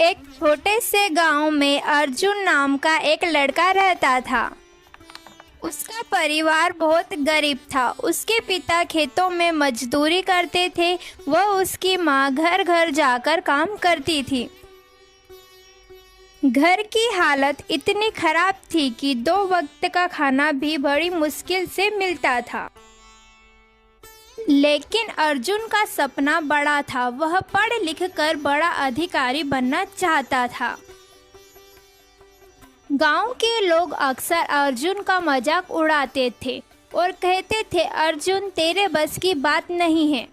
एक छोटे से गांव में अर्जुन नाम का एक लड़का रहता था। उसका परिवार बहुत गरीब था। उसके पिता खेतों में मजदूरी करते थे। वह उसकी माँ घर घर जाकर काम करती थी। घर की हालत इतनी खराब थी कि 2 वक्त का खाना भी बड़ी मुश्किल से मिलता था। लेकिन अर्जुन का सपना बड़ा था। वह पढ़ लिख कर बड़ा अधिकारी बनना चाहता था। गांव के लोग अक्सर अर्जुन का मजाक उड़ाते थे और कहते थे, अर्जुन तेरे बस की बात नहीं है,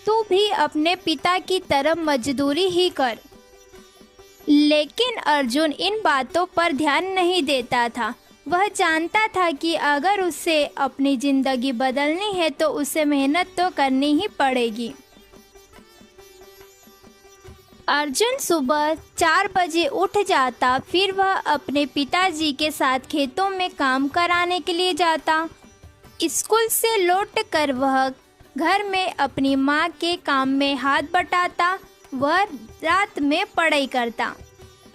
तू भी अपने पिता की तरह मजदूरी ही कर। लेकिन अर्जुन इन बातों पर ध्यान नहीं देता था। वह जानता था कि अगर उसे अपनी जिंदगी बदलनी है तो उसे मेहनत तो करनी ही पड़ेगी। अर्जुन सुबह 4 बजे उठ जाता। फिर वह अपने पिताजी के साथ खेतों में काम कराने के लिए जाता। स्कूल से लौटकर वह घर में अपनी माँ के काम में हाथ बटाता। वह रात में पढ़ाई करता।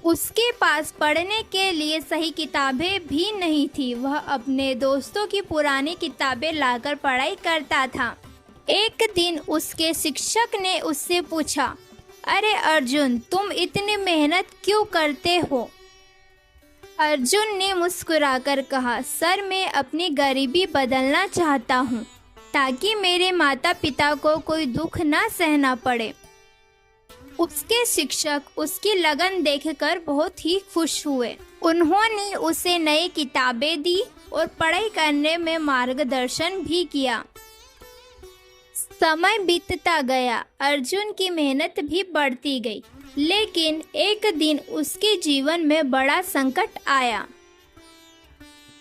उसके पास पढ़ने के लिए सही किताबें भी नहीं थी। वह अपने दोस्तों की पुरानी किताबें लाकर पढ़ाई करता था। एक दिन उसके शिक्षक ने उससे पूछा, अरे अर्जुन, तुम इतनी मेहनत क्यों करते हो? अर्जुन ने मुस्कुराकर कहा, सर मैं अपनी गरीबी बदलना चाहता हूँ ताकि मेरे माता पिता को कोई दुख ना सहना पड़े। उसके शिक्षक उसकी लगन देखकर बहुत ही खुश हुए। उन्होंने उसे नई किताबें दी और पढ़ाई करने में मार्गदर्शन भी किया। समय बीतता गया। अर्जुन की मेहनत भी बढ़ती गई। लेकिन एक दिन उसके जीवन में बड़ा संकट आया।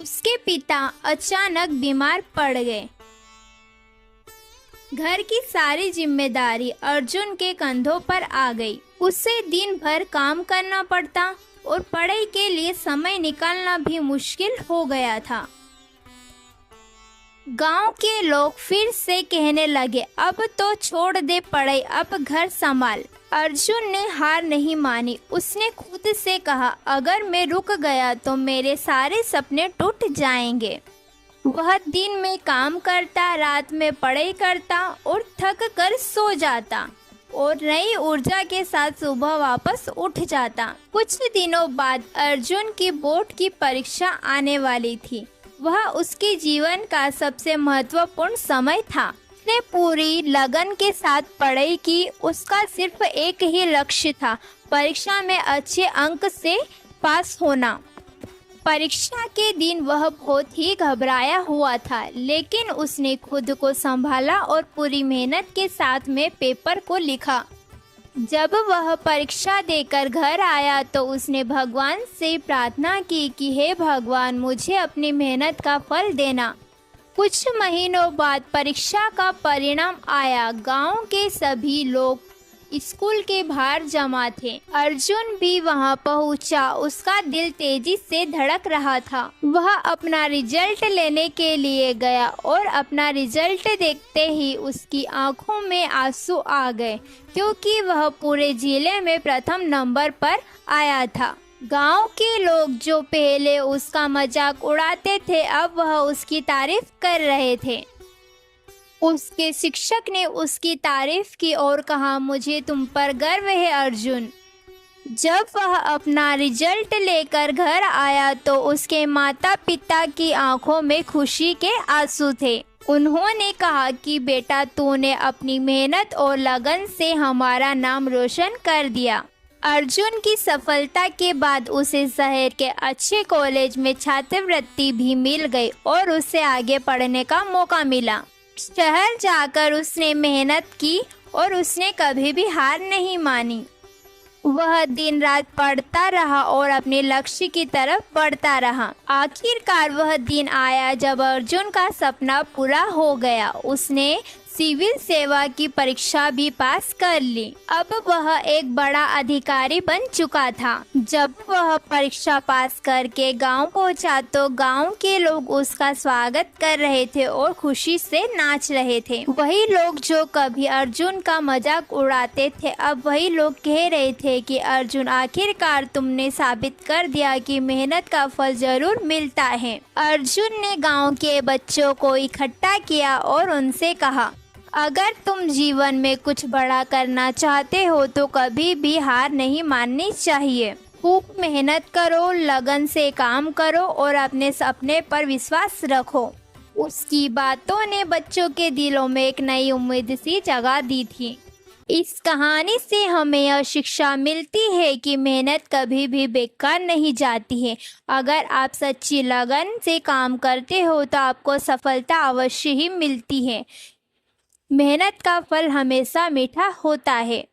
उसके पिता अचानक बीमार पड़ गए। घर की सारी जिम्मेदारी अर्जुन के कंधों पर आ गई। उसे दिन भर काम करना पड़ता और पढ़ाई के लिए समय निकालना भी मुश्किल हो गया था। गांव के लोग फिर से कहने लगे, अब तो छोड़ दे पढ़ाई, अब घर संभाल। अर्जुन ने हार नहीं मानी। उसने खुद से कहा, अगर मैं रुक गया तो मेरे सारे सपने टूट जाएंगे। वह दिन में काम करता, रात में पढ़ाई करता और थक कर सो जाता और नई ऊर्जा के साथ सुबह वापस उठ जाता। कुछ दिनों बाद अर्जुन की बोर्ड की परीक्षा आने वाली थी। वह उसके जीवन का सबसे महत्वपूर्ण समय था। उसने पूरी लगन के साथ पढ़ाई की। उसका सिर्फ एक ही लक्ष्य था, परीक्षा में अच्छे अंक से पास होना। परीक्षा के दिन वह बहुत ही घबराया हुआ था, लेकिन उसने खुद को संभाला और पूरी मेहनत के साथ में पेपर को लिखा। जब वह परीक्षा देकर घर आया तो उसने भगवान से प्रार्थना की कि हे भगवान, मुझे अपनी मेहनत का फल देना। कुछ महीनों बाद परीक्षा का परिणाम आया। गांव के सभी लोग स्कूल के बाहर जमा थे। अर्जुन भी वहां पहुंचा। उसका दिल तेजी से धड़क रहा था। वह अपना रिजल्ट लेने के लिए गया और अपना रिजल्ट देखते ही उसकी आंखों में आंसू आ गए, क्योंकि वह पूरे जिले में प्रथम नंबर पर आया था। गांव के लोग जो पहले उसका मजाक उड़ाते थे, अब वह उसकी तारीफ कर रहे थे। उसके शिक्षक ने उसकी तारीफ की और कहा, मुझे तुम पर गर्व है अर्जुन। जब वह अपना रिजल्ट लेकर घर आया तो उसके माता पिता की आंखों में खुशी के आंसू थे। उन्होंने कहा कि बेटा, तूने अपनी मेहनत और लगन से हमारा नाम रोशन कर दिया। अर्जुन की सफलता के बाद उसे शहर के अच्छे कॉलेज में छात्रवृत्ति भी मिल गई और उसे आगे पढ़ने का मौका मिला। शहर जाकर उसने मेहनत की और उसने कभी भी हार नहीं मानी। वह दिन रात पढ़ता रहा और अपने लक्ष्य की तरफ बढ़ता रहा। आखिरकार वह दिन आया जब अर्जुन का सपना पूरा हो गया। उसने सिविल सेवा की परीक्षा भी पास कर ली। अब वह एक बड़ा अधिकारी बन चुका था। जब वह परीक्षा पास करके गांव पहुंचा तो गांव के लोग उसका स्वागत कर रहे थे और खुशी से नाच रहे थे। वही लोग जो कभी अर्जुन का मजाक उड़ाते थे, अब वही लोग कह रहे थे कि अर्जुन, आखिरकार तुमने साबित कर दिया कि मेहनत का फल जरूर मिलता है। अर्जुन ने गांव के बच्चों को इकट्ठा किया और उनसे कहा, अगर तुम जीवन में कुछ बड़ा करना चाहते हो तो कभी भी हार नहीं माननी चाहिए। खूब मेहनत करो, लगन से काम करो और अपने सपने पर विश्वास रखो। उसकी बातों ने बच्चों के दिलों में एक नई उम्मीद सी जगा दी थी। इस कहानी से हमें यह शिक्षा मिलती है कि मेहनत कभी भी बेकार नहीं जाती है। अगर आप सच्ची लगन से काम करते हो तो आपको सफलता अवश्य ही मिलती है। मेहनत का फल हमेशा मीठा होता है।